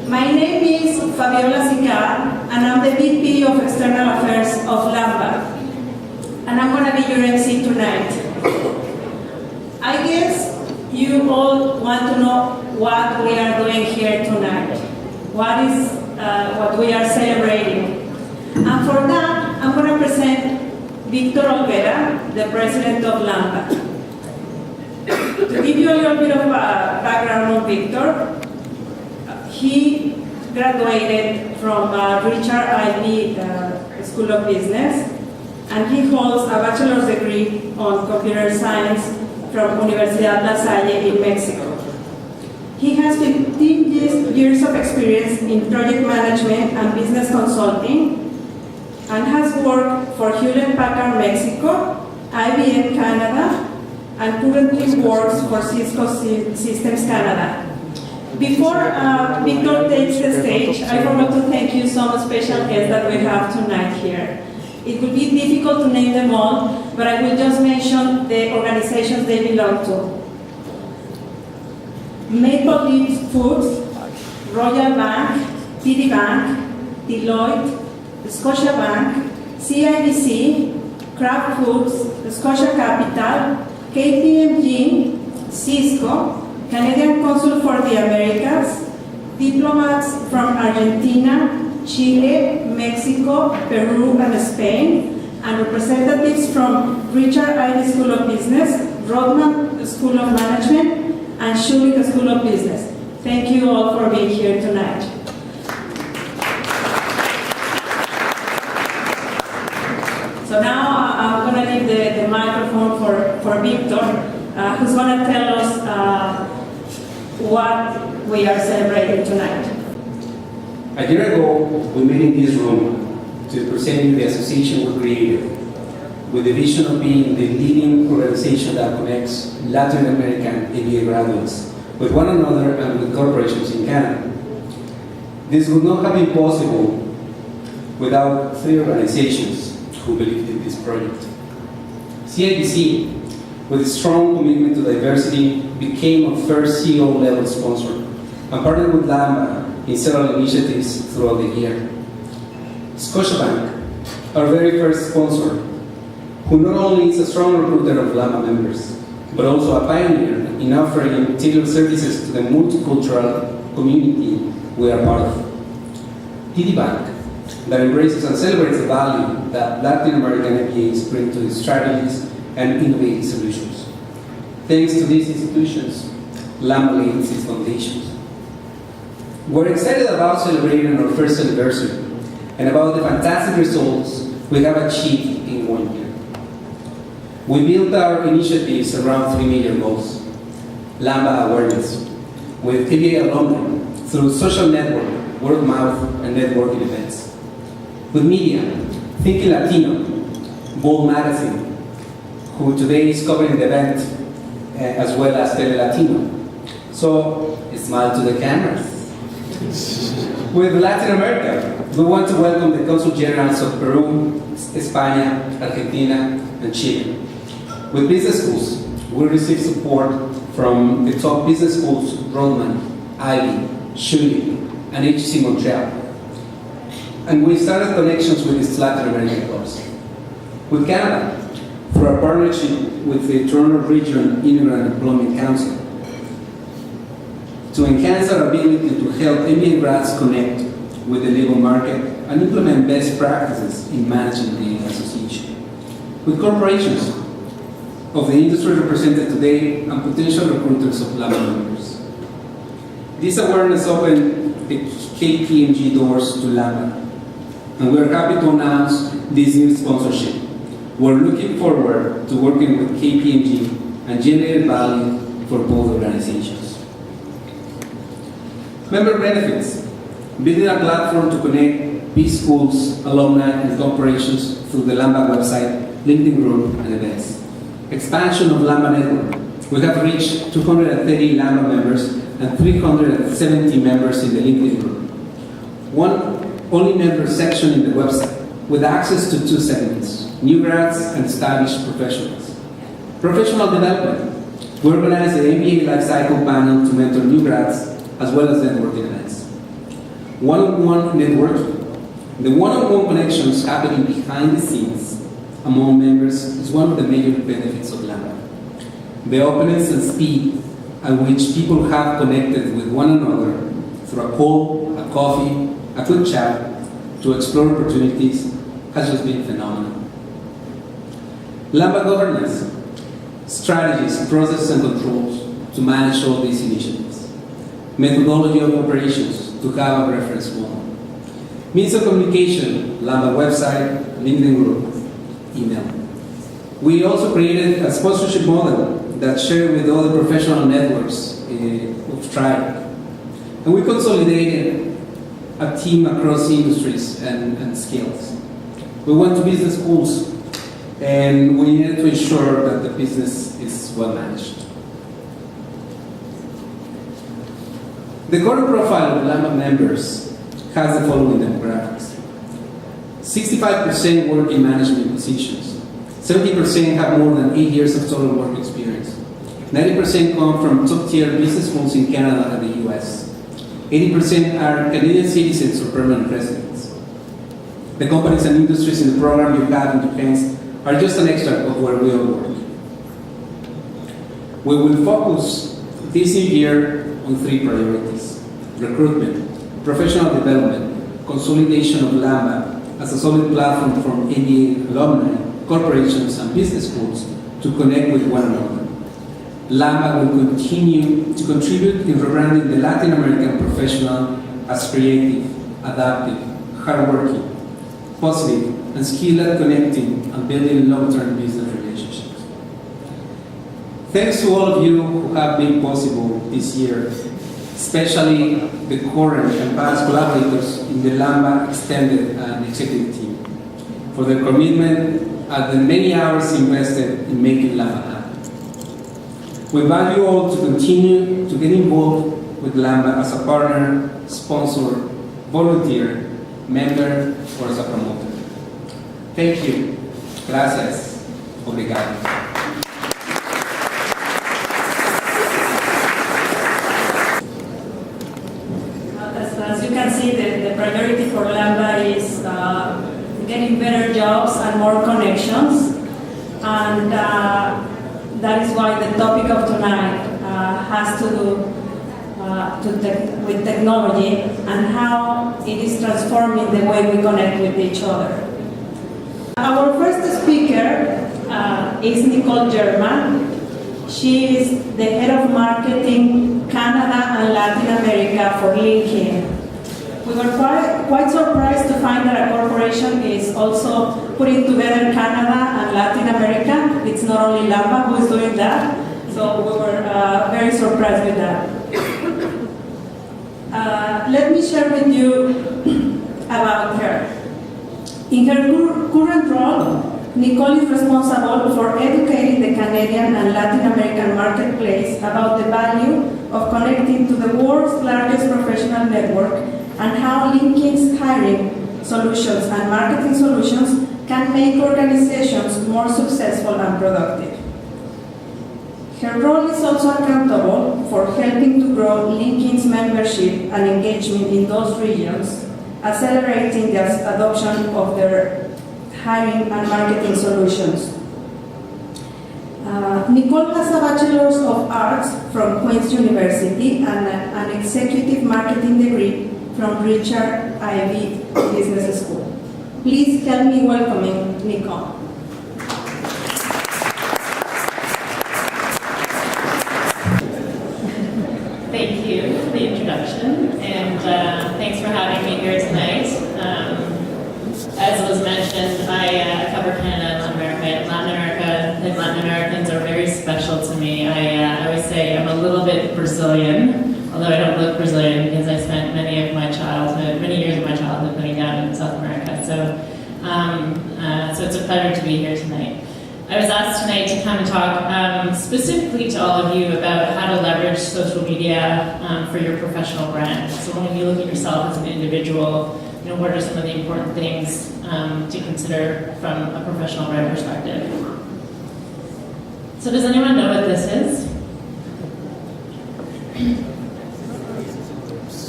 My name is Fabiola Sicar, and I'm the VP of External Affairs of Lamba. And I'm going to be your MC tonight. I guess you all want to know what we are doing here tonight. What we are celebrating. And for that, I'm going to present Victor Olvera, the president of Lamba. To give you a little bit of background on Victor, he graduated from Richard Ivey School of Business, and he holds a bachelor's degree on computer science from Universidad La Salle in Mexico. He has 15 years of experience in project management and business consulting, and has worked for Hewlett-Packard Mexico, IBM Canada, and currently works for Cisco Systems Canada. Before Victor takes the stage, I forgot to thank you some special guests that we have tonight here. It would be difficult to name them all, but I will just mention the organizations they belong to. Maple Leaf Foods, Royal Bank, TD Bank, Deloitte, Scotiabank, CIBC, Kraft Foods, Scotia Capital, KPMG, Cisco, Canadian Consul for the Americas, diplomats from Argentina, Chile, Mexico, Peru, and Spain, and representatives from Richard Ivey School of Business, Rodman School of Management, and Schulich School of Business. Thank you all for being here tonight. So now I'm going to leave the microphone for Victor, who's going to tell us what we are celebrating tonight. A year ago, we met in this room to present you the association we created with the vision of being the leading organization that connects Latin American MBA graduates with one another and with corporations in Canada. This would not have been possible without three organizations who believed in this project. CIBC, with its strong commitment to diversity, became a first CEO-level sponsor and partnered with Lamba in several initiatives throughout the year. Scotiabank, our very first sponsor, who not only is a strong recruiter of Lamba members, but also a pioneer in offering tailored services to the multicultural community we are part of. TD Bank, that embraces and celebrates the value that Latin American MBAs bring to its strategies and innovative solutions. Thanks to these institutions, Lamba leads its foundations. We're excited about celebrating our first anniversary and about the fantastic results we have achieved in 1 year. We built our initiatives around three major goals. Lamba awareness, with MBA alumni through social network, word of mouth, and networking events. With media, Thinking Latino, Bold Magazine, who today is covering the event, as well as Tele Latino. So, smile to the cameras. With Latin America, we want to welcome the Consul Generals of Peru, España, Argentina, and Chile. With business schools, we receive support from the top business schools, Rodman, Ivey, Schulich, and HC Montreal. And we started connections with these Latin American clubs. With Canada, through our partnership with the Toronto Region Immigrant Employment Council, to enhance our ability to help MBA grads connect with the labor market and implement best practices in managing the association. With corporations of the industry represented today and potential recruiters of Lamba members. This awareness opened the KPMG doors to Lamba, and we are happy to announce this new sponsorship. We're looking forward to working with KPMG and generating value for both organizations. Member benefits, building a platform to connect B schools, alumni, and corporations through the Lamba website, LinkedIn group, and events. Expansion of Lamba network. We have reached 230 Lamba members and 370 members in the LinkedIn group. One only member section in the website with access to two segments, new grads and established professionals. Professional development. We organize the MBA Lifecycle panel to mentor new grads as well as networking events. One-on-one networking. The one-on-one connections happening behind the scenes among members is one of the major benefits of Lamba. The openness and speed at which people have connected with one another through a call, a coffee, a quick chat to explore opportunities has just been phenomenal. Lamba governance, strategies, processes, and controls to manage all these initiatives. Methodology of operations to have a reference model. Means of communication, Lamba website, LinkedIn group, email. We also created a sponsorship model that shared with all the professional networks of Tribe. And we consolidated a team across industries and skills. We went to business schools, and we needed to ensure that the business is well managed. The current profile of Lamba members has the following demographics. 65% work in management positions. 70% have more than 8 years of total work experience. 90% come from top-tier business schools in Canada and the US. 80% are Canadian citizens or permanent residents. The companies and industries in the program you have in Japan are just an extract of where we all work. We will focus this year on 3 priorities: recruitment, professional development, consolidation of Lamba as a solid platform for MBA alumni, corporations, and business schools to connect with one another. Lamba will continue to contribute in rebranding the Latin American professional as creative, adaptive, hardworking, positive, and skilled at connecting and building long-term business relationships. Thanks to all of you who have been possible this year, especially the current and past collaborators in the Lamba extended and executive team, for their commitment and the many hours invested in making Lamba happen. We invite you all to continue to get involved with Lamba as a partner, sponsor, volunteer, member, or as a promoter. Thank you. Gracias. Obrigado. As you can see, the priority for Lamba is getting better jobs and more connections. And that is why the topic of tonight has to do with technology and how it is transforming the way we connect with each other. Our first speaker is Nicole German. She is the head of marketing Canada and Latin America for LinkedIn. We were quite surprised to find that a corporation is also putting together Canada and Latin America. It's not only Lamba who is doing that, so we were very surprised with that. Let me share with you about her. In her current role, Nicole is responsible for educating the Canadian and Latin American marketplace about the value of connecting to the world's largest professional network and how LinkedIn's hiring solutions and marketing solutions can make organizations more successful and productive. Her role is also accountable for helping to grow LinkedIn's membership and engagement in those regions, accelerating the adoption of their hiring and marketing solutions. Nicole has a Bachelor's of Arts from Queen's University and an Executive Marketing degree from Richard Ivey Business School. Please help me welcoming Nicole. Thank you for the introduction, and thanks for having me here tonight. As was mentioned, I cover Canada and Latin America, and Latin Americans are very special to me. I always say I'm a little bit Brazilian, although I don't look Brazilian because I spent many years of my childhood living down in South America. So it's a pleasure to be here tonight. I was asked tonight to come and talk specifically to all of you about how to leverage social media for your professional brand. So when you look at yourself as an individual, what are some of the important things to consider from a professional brand perspective? So does anyone know what this is?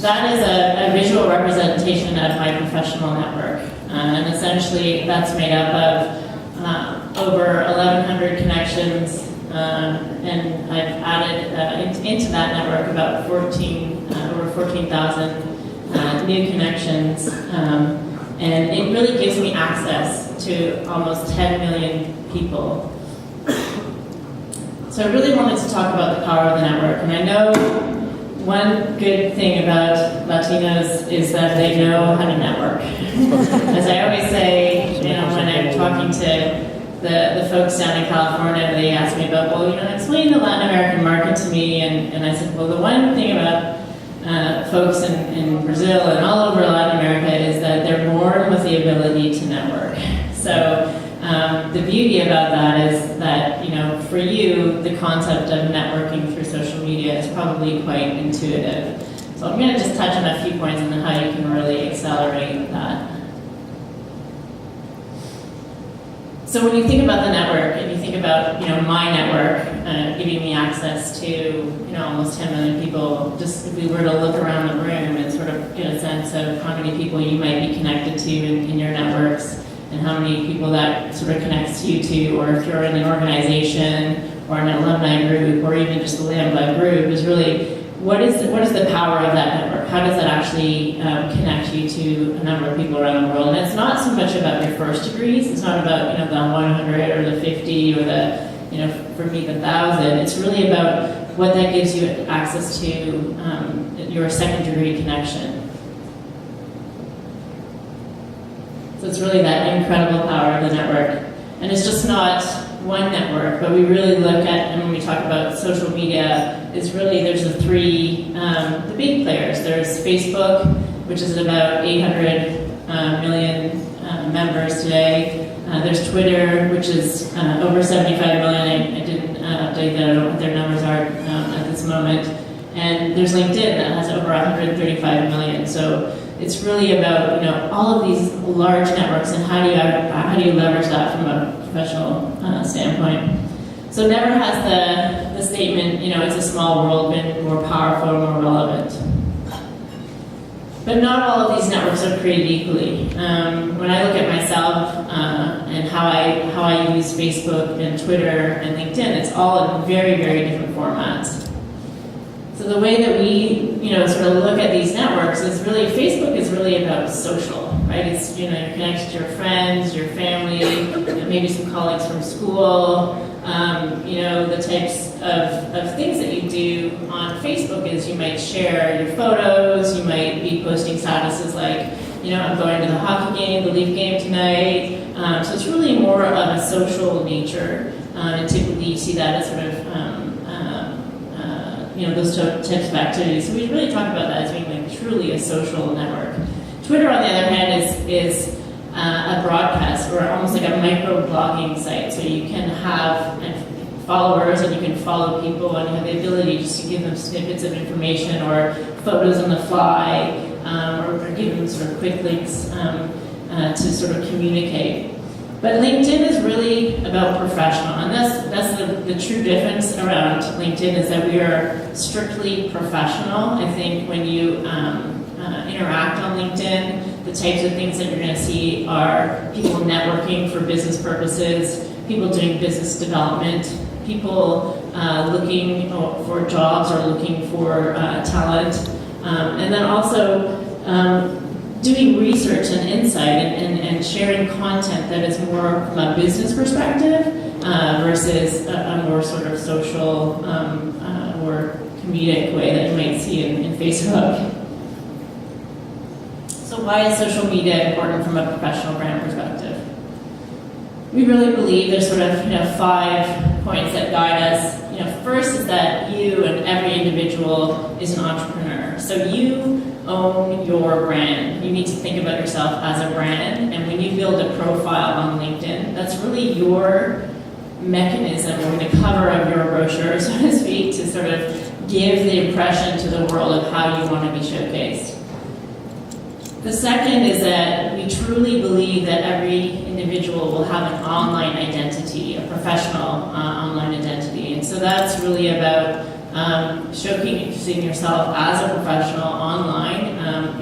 that is a visual representation of my professional network. And essentially that's made up of over 1,100 connections, and I've added into that network about over 14,000 new connections. And it really gives me access to almost 10 million people. So I really wanted to talk about the power of the network. And I know one good thing about Latinos is that they know how to network. As I always say, when I'm talking to the folks down in California, they ask me about, explain the Latin American market to me. And I said, well, the one thing about folks in Brazil and all over Latin America is that they're born with the ability to network. So the beauty about that is that, for you, the concept of networking through social media is probably quite intuitive. So I'm going to just touch on a few points on how you can really accelerate that. So when you think about the network and you think about, my network giving me access to, almost 10 million people, just if we were to look around the room and sort of get a sense of how many people you might be connected to in your networks, and how many people that sort of connects you to, or if you're in an organization or an alumni group or even just the Lamba group, is really what is the power of that network? How does that actually connect you to a number of people around the world? And it's not so much about your first degrees. It's not about the 100 or the 50 or the for me the 1,000. It's really about what that gives you access to your second degree connection. So it's really that incredible power of the network. And it's just not one network, but we really look at, and when we talk about social media, is really there's the three, the big players. There's Facebook, which is about 800 million members today. There's Twitter, which is over 75 million. I didn't update that, I don't know what their numbers are at this moment. And there's LinkedIn that has over 135 million. So it's really about all of these large networks and how do you leverage that from a professional standpoint. So never has the statement it's a small world been more powerful or more relevant. But not all of these networks are created equally. When I look at myself and how I use Facebook and Twitter and LinkedIn, it's all in very, very different formats. So the way that we, sort of look at these networks is really, Facebook is really about social, right? It's, you're connected to your friends, your family, maybe some colleagues from school. The types of things that you do on Facebook is you might share your photos, you might be posting statuses like, I'm going to the hockey game, the Leaf game tonight. So it's really more of a social nature. And typically you see that as sort of, those types of activities. So we really talk about that as being like truly a social network. Twitter, on the other hand, is a broadcast or almost like a micro-blogging site. So you can have followers and you can follow people and you have the ability just to give them snippets of information or photos on the fly or give them sort of quick links to sort of communicate. But LinkedIn is really about professional, and that's the true difference around LinkedIn is that we are strictly professional. I think when you interact on LinkedIn, the types of things that you're going to see are people networking for business purposes, people doing business development, people looking for jobs or looking for talent, and then also doing research and insight and sharing content that is more from a business perspective versus a more sort of social or comedic way that you might see in Facebook. So why is social media important from a professional brand perspective? We really believe there's sort of 5 points that guide us. First is that you and every individual is an entrepreneur. So you own your brand. You need to think about yourself as a brand, and when you build a profile on LinkedIn, that's really your mechanism or the cover of your brochure, so to speak, to sort of give the impression to the world of how you want to be showcased. The second is that we truly believe that every individual will have an online identity, a professional online identity. And so that's really about showcasing yourself as a professional online. You know,